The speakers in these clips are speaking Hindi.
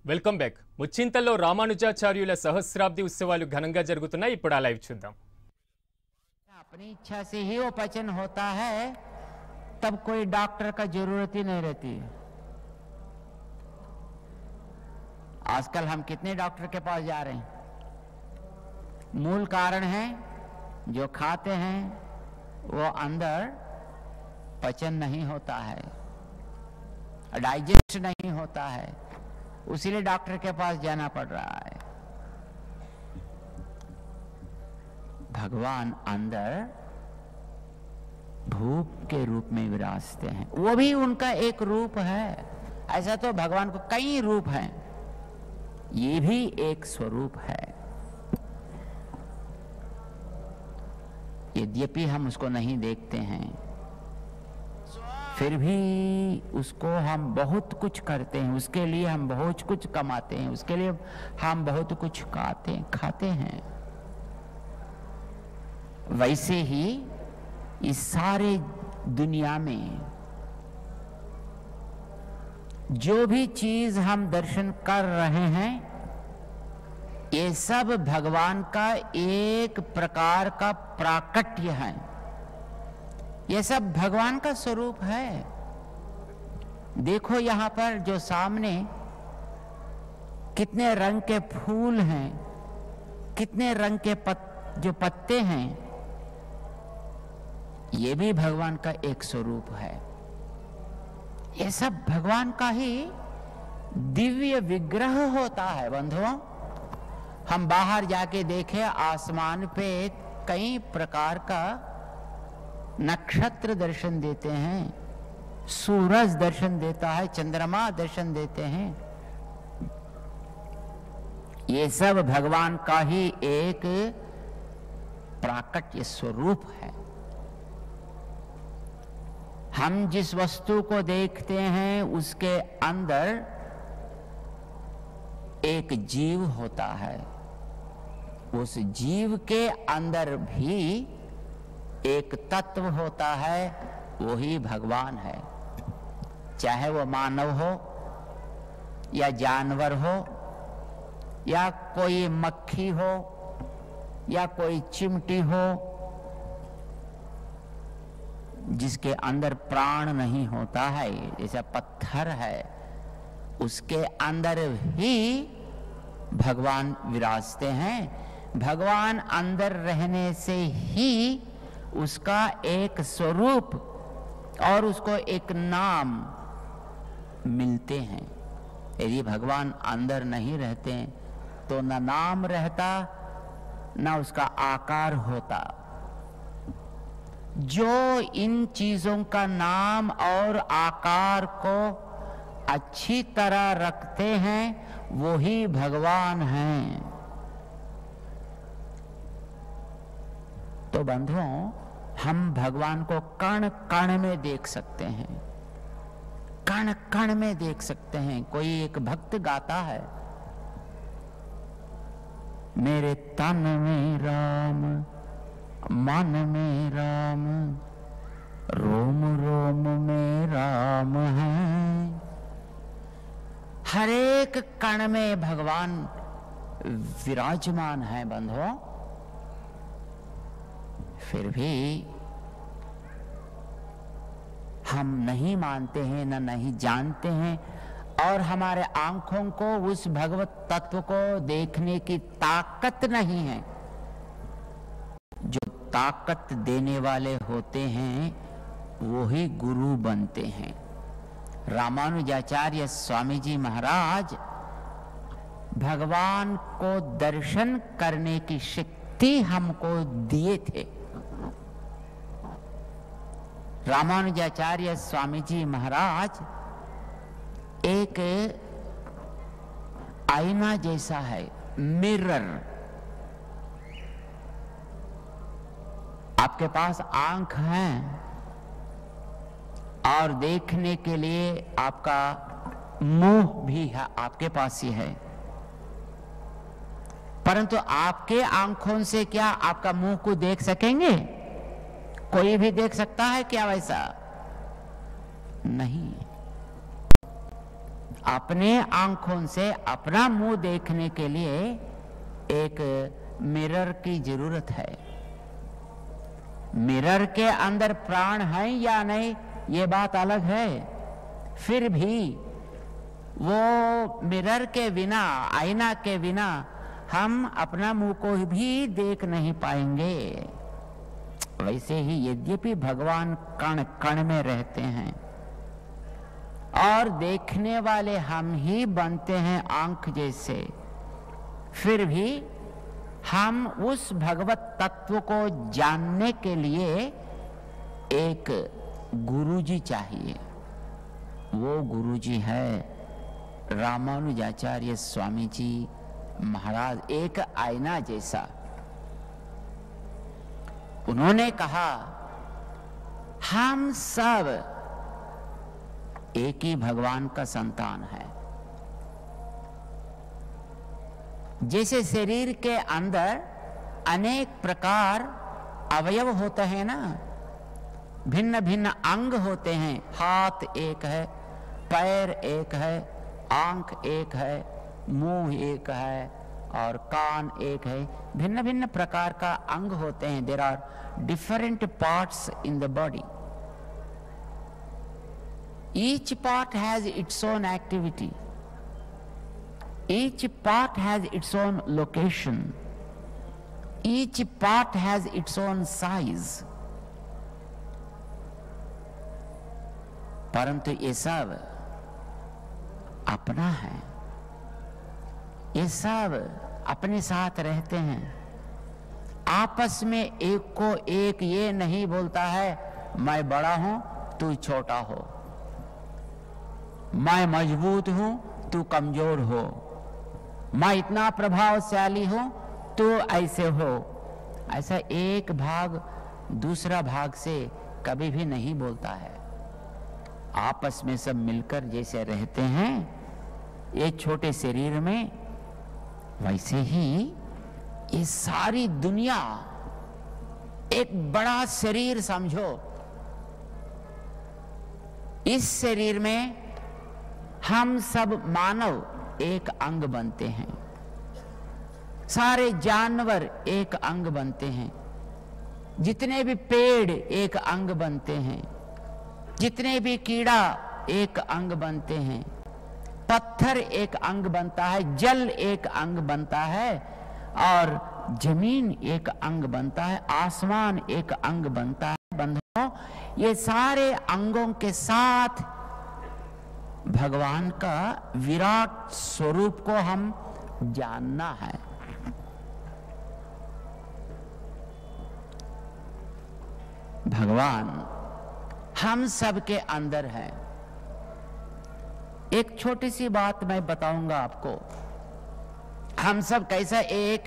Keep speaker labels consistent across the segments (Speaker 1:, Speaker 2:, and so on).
Speaker 1: Welcome back. ముచ్చింతల్లో రామానుజాచార్యుల సహస్రాబ్ది ఉత్సవాలు ఘనంగా జరుగుతున్నాయి. ఇప్పుడు ఆ లైవ్ చూద్దాం.
Speaker 2: अपनी इच्छा से ही वो पचन होता है, तब कोई डॉक्टर का जरूरत ही नहीं रहती। आजकल हम कितने डॉक्टर के पास जा रहे हैं? मूल कारण है जो खाते हैं वो अंदर पचन नहीं होता है, डाइजेस्ट नहीं होता है, उसीलिए डॉक्टर के पास जाना पड़ रहा है। भगवान अंदर भूख के रूप में विराजते हैं, वो भी उनका एक रूप है। ऐसा तो भगवान को कई रूप हैं, ये भी एक स्वरूप है। यद्यपि हम उसको नहीं देखते हैं, फिर भी उसको हम बहुत कुछ करते हैं, उसके लिए हम बहुत कुछ कमाते हैं, उसके लिए हम बहुत कुछ खाते हैं। वैसे ही इस सारे दुनिया में जो भी चीज हम दर्शन कर रहे हैं, ये सब भगवान का एक प्रकार का प्राकट्य है, ये सब भगवान का स्वरूप है। देखो यहां पर जो सामने कितने रंग के फूल हैं, कितने रंग के जो पत्ते हैं, ये भी भगवान का एक स्वरूप है। ये सब भगवान का ही दिव्य विग्रह होता है। बंधुओं, हम बाहर जाके देखें, आसमान पे कई प्रकार का नक्षत्र दर्शन देते हैं, सूरज दर्शन देता है, चंद्रमा दर्शन देते हैं। ये सब भगवान का ही एक प्राकट्य स्वरूप है। हम जिस वस्तु को देखते हैं उसके अंदर एक जीव होता है, उस जीव के अंदर भी एक तत्व होता है, वही भगवान है। चाहे वो मानव हो या जानवर हो या कोई मक्खी हो या कोई चिमटी हो, जिसके अंदर प्राण नहीं होता है, जैसा पत्थर है, उसके अंदर ही भगवान विराजते हैं। भगवान अंदर रहने से ही उसका एक स्वरूप और उसको एक नाम मिलते हैं। यदि भगवान अंदर नहीं रहते तो न नाम रहता, न उसका आकार होता। जो इन चीजों का नाम और आकार को अच्छी तरह रखते हैं, वो ही भगवान हैं। तो बंधुओं, हम भगवान को कण कण में देख सकते हैं, कण कण में देख सकते हैं। कोई एक भक्त गाता है, मेरे तन में राम, मन में राम, रोम रोम में राम है। हर एक कण में भगवान विराजमान है। बंधुओं, फिर भी हम नहीं मानते हैं, न नहीं जानते हैं, और हमारे आंखों को उस भगवत तत्व को देखने की ताकत नहीं है। जो ताकत देने वाले होते हैं वो ही गुरु बनते हैं। रामानुजाचार्य स्वामी जी महाराज भगवान को दर्शन करने की शक्ति हमको दिए थे। रामानुजाचार्य स्वामी जी महाराज एक आईना जैसा है, मिरर। आपके पास आंख है और देखने के लिए आपका मुंह भी है, आपके पास ही है, परंतु आपके आंखों से क्या आपका मुंह को देख सकेंगे? कोई भी देख सकता है क्या वैसा? नहीं। अपने आंखों से अपना मुंह देखने के लिए एक मिरर की जरूरत है। मिरर के अंदर प्राण है या नहीं ये बात अलग है, फिर भी वो मिरर के बिना, आईना के बिना हम अपना मुंह को भी देख नहीं पाएंगे। वैसे ही यद्यपि भगवान कण कण में रहते हैं और देखने वाले हम ही बनते हैं आंख जैसे, फिर भी हम उस भगवत तत्व को जानने के लिए एक गुरुजी चाहिए। वो गुरुजी है रामानुजाचार्य स्वामी जी महाराज, एक आईना जैसा। उन्होंने कहा हम सब एक ही भगवान का संतान है। जैसे शरीर के अंदर अनेक प्रकार अवयव होते हैं ना, भिन्न भिन्न अंग होते हैं, हाथ एक है, पैर एक है, आंख एक है, मुंह एक है और कान एक है, भिन्न भिन्न प्रकार का अंग होते हैं। There are different parts in the body. Each part has its own activity, each part has its own location, each part has its own size, परंतु ये सब अपना है, ये सब अपने साथ रहते हैं। आपस में एक को एक ये नहीं बोलता है मैं बड़ा हूं तू छोटा हो, मैं मजबूत हूं तू कमजोर हो, मैं इतना प्रभावशाली हूं तो ऐसे हो। ऐसा एक भाग दूसरा भाग से कभी भी नहीं बोलता है। आपस में सब मिलकर जैसे रहते हैं एक छोटे शरीर में, वैसे ही ये सारी दुनिया एक बड़ा शरीर समझो। इस शरीर में हम सब मानव एक अंग बनते हैं, सारे जानवर एक अंग बनते हैं, जितने भी पेड़ एक अंग बनते हैं, जितने भी कीड़ा एक अंग बनते हैं, पत्थर एक अंग बनता है, जल एक अंग बनता है और जमीन एक अंग बनता है, आसमान एक अंग बनता है। बंधुओं, ये सारे अंगों के साथ भगवान का विराट स्वरूप को हम जानना है। भगवान हम सब के अंदर है। एक छोटी सी बात मैं बताऊंगा आपको, हम सब कैसा एक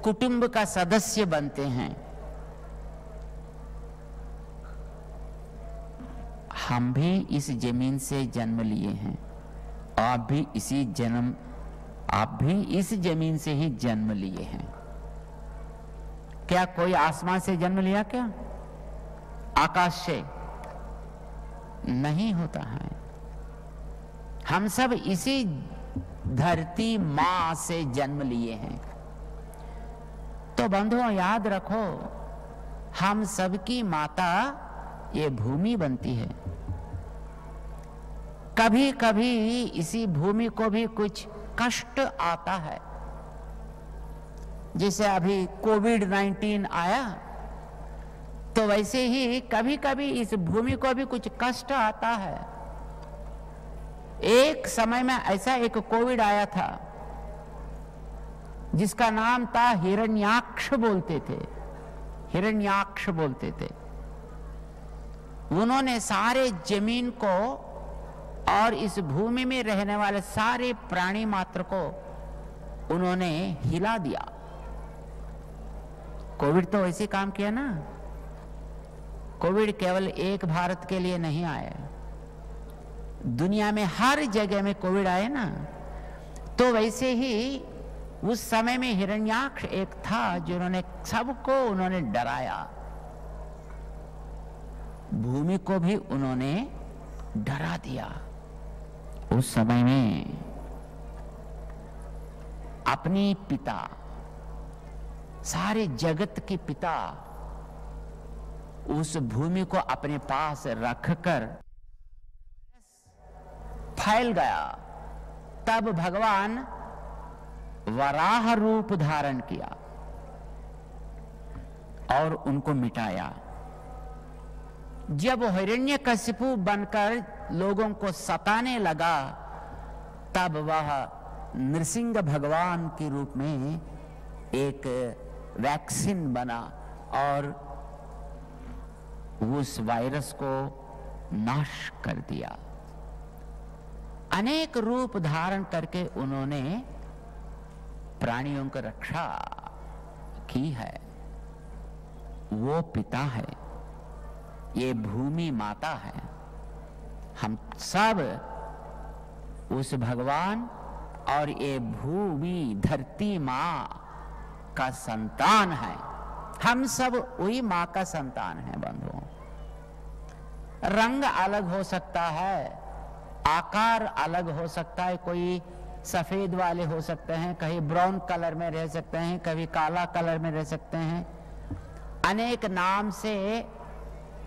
Speaker 2: कुटुंब का सदस्य बनते हैं। हम भी इस जमीन से जन्म लिए हैं, आप भी इस जमीन से ही जन्म लिए हैं। क्या कोई आसमान से जन्म लिया? क्या आकाश से नहीं होता है। हम सब इसी धरती मां से जन्म लिए हैं। तो बंधुओं याद रखो, हम सबकी माता ये भूमि बनती है। कभी कभी इसी भूमि को भी कुछ कष्ट आता है, जैसे अभी कोविड-19 आया, तो वैसे ही कभी कभी इस भूमि को भी कुछ कष्ट आता है। एक समय में ऐसा एक कोविड आया था जिसका नाम था हिरण्याक्ष बोलते थे, हिरण्याक्ष बोलते थे। उन्होंने सारे जमीन को और इस भूमि में रहने वाले सारे प्राणी मात्र को उन्होंने हिला दिया। कोविड तो ऐसे काम किया ना। कोविड केवल एक भारत के लिए नहीं आया, दुनिया में हर जगह में कोविड आए ना। तो वैसे ही उस समय में हिरण्याक्ष एक था जिन्होंने सबको उन्होंने डराया, भूमि को भी उन्होंने डरा दिया। उस समय में अपने पिता, सारे जगत के पिता, उस भूमि को अपने पास रखकर फैल गया, तब भगवान वराह रूप धारण किया और उनको मिटाया। जब हिरण्यकशिपु बनकर लोगों को सताने लगा, तब वह नृसिंह भगवान के रूप में एक वैक्सीन बना और उस वायरस को नाश कर दिया। अनेक रूप धारण करके उन्होंने प्राणियों की रक्षा की है। वो पिता है, ये भूमि माता है। हम सब उस भगवान और ये भूमि धरती माँ का संतान है। हम सब वही माँ का संतान है बंधुओं। रंग अलग हो सकता है, आकार अलग हो सकता है, कोई सफेद वाले हो सकते हैं, कहीं ब्राउन कलर में रह सकते हैं, कभी काला कलर में रह सकते हैं। अनेक नाम से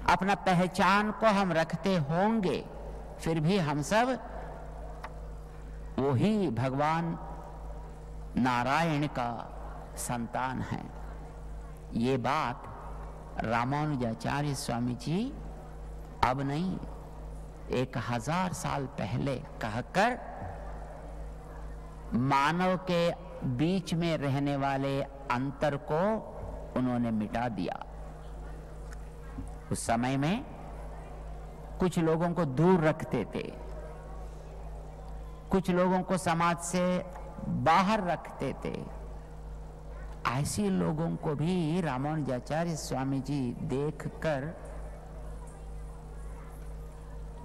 Speaker 2: अपना पहचान को हम रखते होंगे, फिर भी हम सब वही भगवान नारायण का संतान है। ये बात रामानुजाचार्य स्वामी जी अब नहीं, 1000 साल पहले कहकर मानव के बीच में रहने वाले अंतर को उन्होंने मिटा दिया। उस समय में कुछ लोगों को दूर रखते थे, कुछ लोगों को समाज से बाहर रखते थे। ऐसे लोगों को भी रामानुजाचार्य स्वामी जी देखकर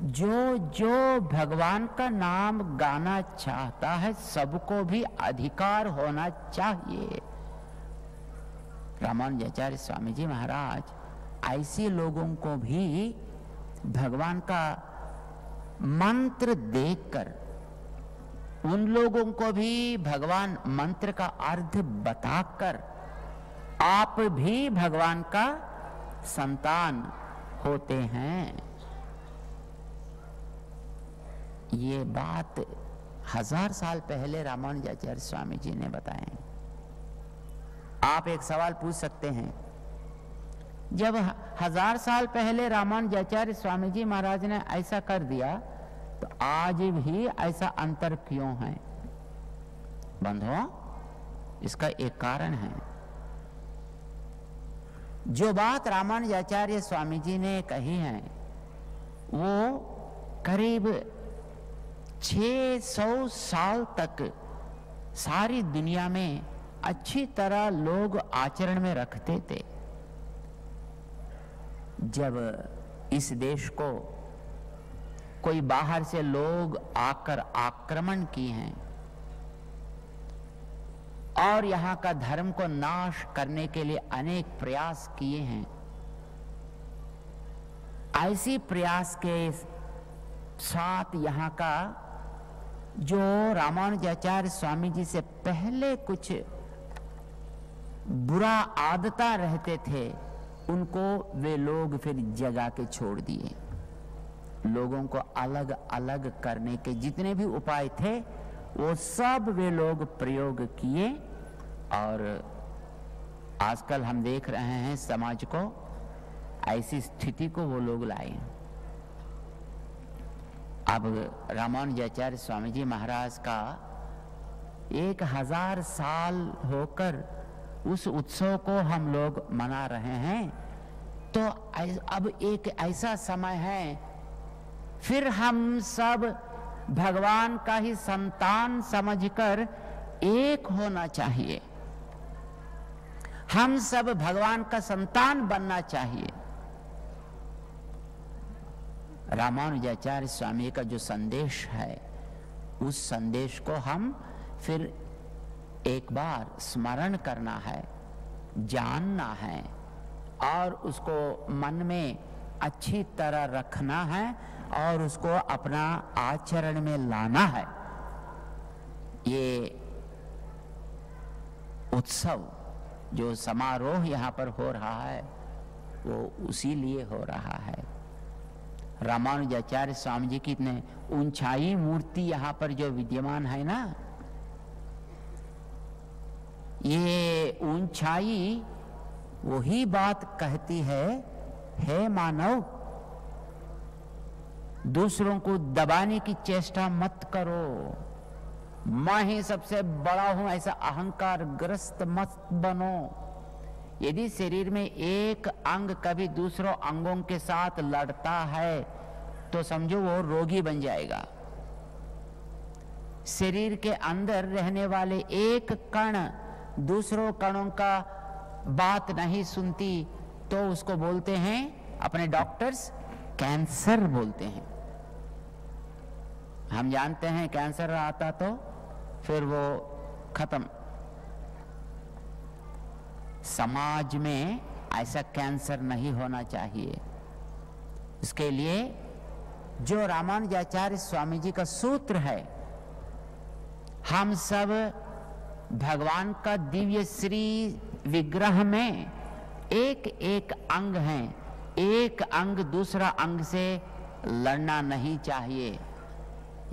Speaker 2: जो भगवान का नाम गाना चाहता है, सबको भी अधिकार होना चाहिए। रामानुजाचार्य स्वामी जी महाराज ऐसे लोगों को भी भगवान का मंत्र देकर, उन लोगों को भी भगवान मंत्र का अर्थ बताकर, आप भी भगवान का संतान होते हैं। ये बात 1000 साल पहले रामानुजाचार्य स्वामी जी ने बताए। आप एक सवाल पूछ सकते हैं, जब 1000 साल पहले रामानुजाचार्य स्वामी जी महाराज ने ऐसा कर दिया, तो आज भी ऐसा अंतर क्यों है? बंधुओं, इसका एक कारण है। जो बात रामानुजाचार्य स्वामी जी ने कही है, वो करीब 600 साल तक सारी दुनिया में अच्छी तरह लोग आचरण में रखते थे। जब इस देश को कोई बाहर से लोग आकर आक्रमण किए हैं और यहाँ का धर्म को नाश करने के लिए अनेक प्रयास किए हैं, ऐसी प्रयास के साथ यहाँ का जो रामानुजाचार्य स्वामी जी से पहले कुछ बुरा आदता रहते थे, उनको वे लोग फिर जगा के छोड़ दिए। लोगों को अलग अलग करने के जितने भी उपाय थे, वो सब वे लोग प्रयोग किए और आजकल हम देख रहे हैं समाज को ऐसी स्थिति को वो लोग लाए। अब रामानुजाचार्य स्वामी जी महाराज का 1000 साल होकर उस उत्सव को हम लोग मना रहे हैं, तो अब एक ऐसा समय है, फिर हम सब भगवान का ही संतान समझकर एक होना चाहिए। हम सब भगवान का संतान बनना चाहिए। रामानुजाचार्य स्वामी का जो संदेश है, उस संदेश को हम फिर एक बार स्मरण करना है, जानना है और उसको मन में अच्छी तरह रखना है और उसको अपना आचरण में लाना है। ये उत्सव जो समारोह यहाँ पर हो रहा है वो उसी लिए हो रहा है। रामानुजाचार्य स्वामी जी की इतने ऊंचाई मूर्ति यहाँ पर जो विद्यमान है ना, ये ऊंचाई वही बात कहती है, हे मानव, दूसरों को दबाने की चेष्टा मत करो, मैं ही सबसे बड़ा हूं ऐसा अहंकार ग्रस्त मत बनो। यदि शरीर में एक अंग कभी दूसरों अंगों के साथ लड़ता है तो समझो वो रोगी बन जाएगा। शरीर के अंदर रहने वाले एक कण दूसरों कणों का बात नहीं सुनती तो उसको बोलते हैं अपने डॉक्टर्स कैंसर बोलते हैं। हम जानते हैं कैंसर आता तो फिर वो खत्म। समाज में ऐसा कैंसर नहीं होना चाहिए। इसके लिए जो रामानुजाचार्य स्वामी जी का सूत्र है, हम सब भगवान का दिव्य श्री विग्रह में एक एक अंग हैं, एक अंग दूसरा अंग से लड़ना नहीं चाहिए।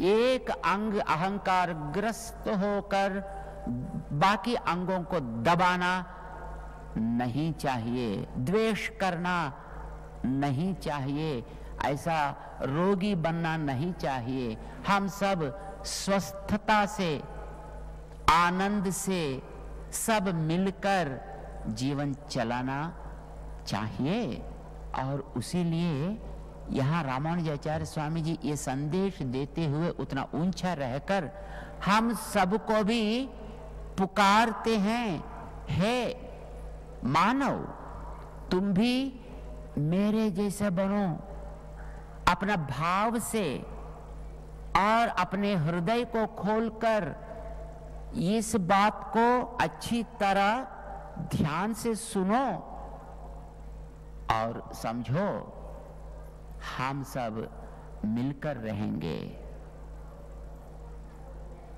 Speaker 2: एक अंग अहंकार ग्रस्त होकर बाकी अंगों को दबाना नहीं चाहिए, द्वेष करना नहीं चाहिए, ऐसा रोगी बनना नहीं चाहिए। हम सब स्वस्थता से, आनंद से सब मिलकर जीवन चलाना चाहिए। और उसी लिए यहाँ रामानुजाचार्य स्वामी जी ये संदेश देते हुए उतना ऊंचा रहकर हम सबको भी पुकारते हैं, हे मानव, तुम भी मेरे जैसा बनो। अपना भाव से और अपने हृदय को खोलकर इस बात को अच्छी तरह ध्यान से सुनो और समझो, हम सब मिलकर रहेंगे।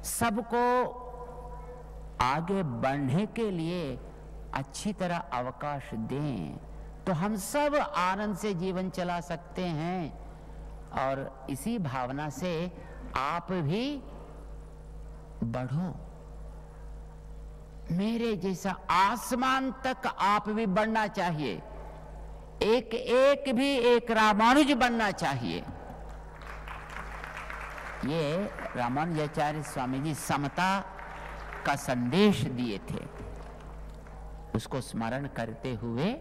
Speaker 2: सबको आगे बढ़ने के लिए अच्छी तरह अवकाश दें तो हम सब आनंद से जीवन चला सकते हैं। और इसी भावना से आप भी बढ़ो, मेरे जैसा आसमान तक आप भी बढ़ना चाहिए। एक एक भी एक रामानुज बनना चाहिए। ये रामानुजाचार्य स्वामी जी समता का संदेश दिए थे, उसको स्मरण करते हुए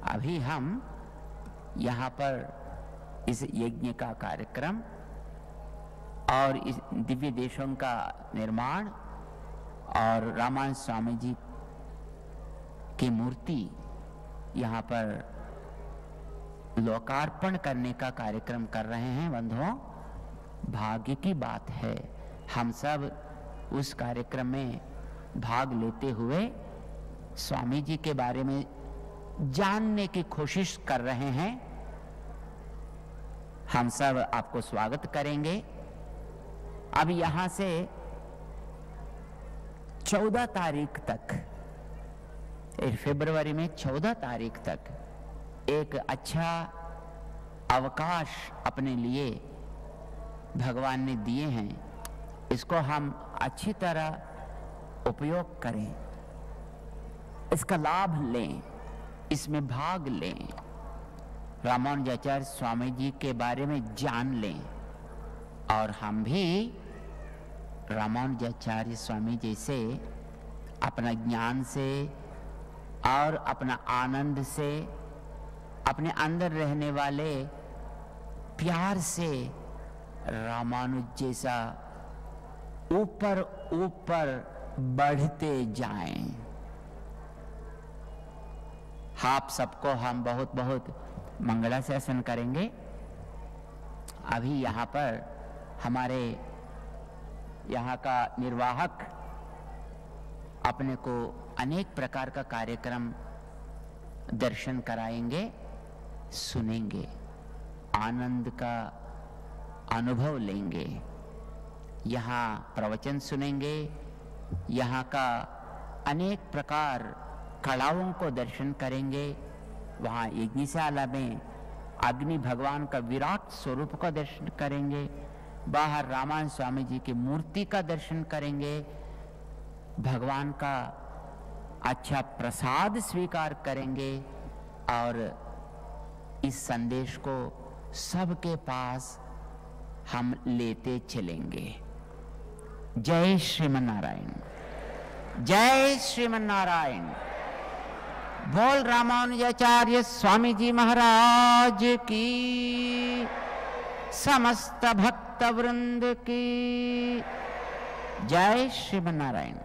Speaker 2: अभी हम यहाँ पर इस यज्ञ का कार्यक्रम और इस दिव्य देशों का निर्माण और रामानुज स्वामी जी की मूर्ति यहाँ पर लोकार्पण करने का कार्यक्रम कर रहे हैं। बंधुओं, भाग्य की बात है, हम सब उस कार्यक्रम में भाग लेते हुए स्वामी जी के बारे में जानने की कोशिश कर रहे हैं। हम सब आपको स्वागत करेंगे। अब यहाँ से 14 तारीख तक, फरवरी में 14 तारीख तक एक अच्छा अवकाश अपने लिए भगवान ने दिए हैं। इसको हम अच्छी तरह उपयोग करें, इसका लाभ लें, इसमें भाग लें, रामानुजाचार्य स्वामी जी के बारे में जान लें और हम भी रामानुजाचार्य स्वामी जी से अपना ज्ञान से और अपना आनंद से, अपने अंदर रहने वाले प्यार से रामानुज जैसा ऊपर ऊपर बढ़ते जाएं। आप सबको हम बहुत बहुत मंगलाशासन करेंगे। अभी यहाँ पर हमारे यहाँ का निर्वाहक अपने को अनेक प्रकार का कार्यक्रम दर्शन कराएंगे, सुनेंगे, आनंद का अनुभव लेंगे, यहाँ प्रवचन सुनेंगे, यहाँ का अनेक प्रकार कलाओं को दर्शन करेंगे, वहाँ यज्ञशाला में अग्नि भगवान का विराट स्वरूप का दर्शन करेंगे, बाहर रामानंद स्वामी जी की मूर्ति का दर्शन करेंगे, भगवान का अच्छा प्रसाद स्वीकार करेंगे और इस संदेश को सबके पास हम लेते चलेंगे। जय श्रीमन नारायण, जय श्रीमन नारायण। बोल रामानुजाचार्य स्वामी जी महाराज की, समस्त भक्त वृंद की जय श्रीमन नारायण।